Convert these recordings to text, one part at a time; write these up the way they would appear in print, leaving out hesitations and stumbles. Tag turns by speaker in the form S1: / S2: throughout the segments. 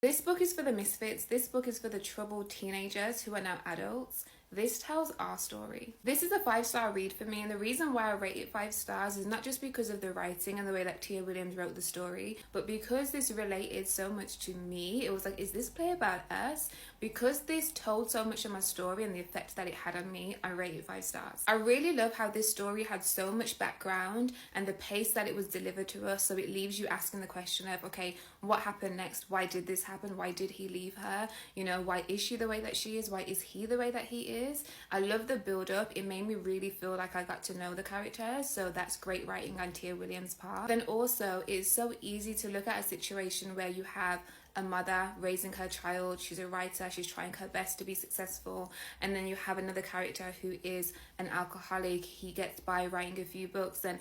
S1: This book is for the misfits. This book is for the troubled teenagers who are now adults. This tells our story. This is a 5-star read for me, and the reason why I rate it 5 stars is not just because of the writing and the way that Tia Williams wrote the story, but because this related so much to me. It was like, is this play about us? Because this told so much of my story and the effect that it had on me, I rate it 5 stars. I really love how this story had so much background and the pace that it was delivered to us, so it leaves you asking the question of, okay, what happened next? Why did this happen? Why did he leave her? You know, why is she the way that she is? Why is he the way that he is? I love the build up. It made me really feel like I got to know the characters, so that's great writing on Tia Williams' part. Then also, it's so easy to look at a situation where you have a mother raising her child, she's a writer, she's trying her best to be successful, and then you have another character who is an alcoholic. He gets by writing a few books, and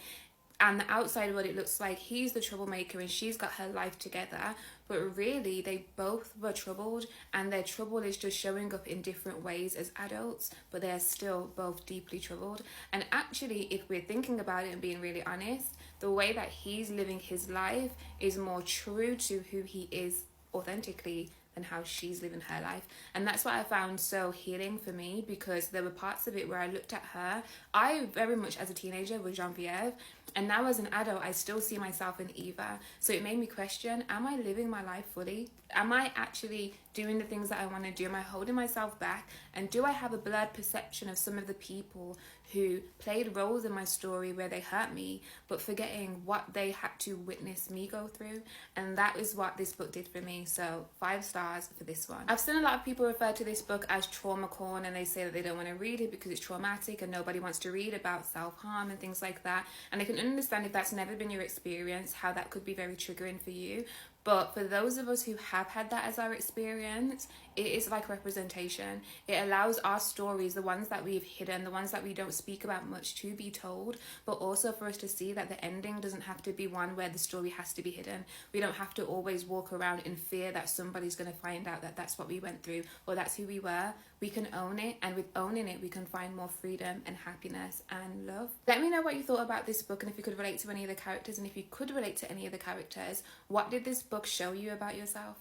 S1: the outside of what it looks like, he's the troublemaker and she's got her life together, but really they both were troubled, and their trouble is just showing up in different ways as adults, but they're still both deeply troubled. And actually, if we're thinking about it and being really honest, the way that he's living his life is more true to who he is authentically than how she's living her life. And that's what I found so healing for me, because there were parts of it where I looked at her. I very much as a teenager was Genevieve, and now as an adult I still see myself in Eva. So it made me question, am I living my life fully? Am I actually doing the things that I want to do? Am I holding myself back? And do I have a blurred perception of some of the people who played roles in my story where they hurt me, but forgetting what they had to witness me go through? And that is what this book did for me. So 5 stars for this one. I've seen a lot of people refer to this book as trauma corn, and they say that they don't want to read it because it's traumatic and nobody wants to read about self-harm and things like that. And I can understand if that's never been your experience, how that could be very triggering for you. But for those of us who have had that as our experience, it is like representation. It allows our stories, the ones that we've hidden, the ones that we don't speak about much, to be told, but also for us to see that the ending doesn't have to be one where the story has to be hidden. We don't have to always walk around in fear that somebody's going to find out that that's what we went through or that's who we were. We can own it, and with owning it, we can find more freedom and happiness and love. Let me know what you thought about this book, and if you could relate to any of the characters, and if you could relate to any of the characters, what did this book show you about yourself?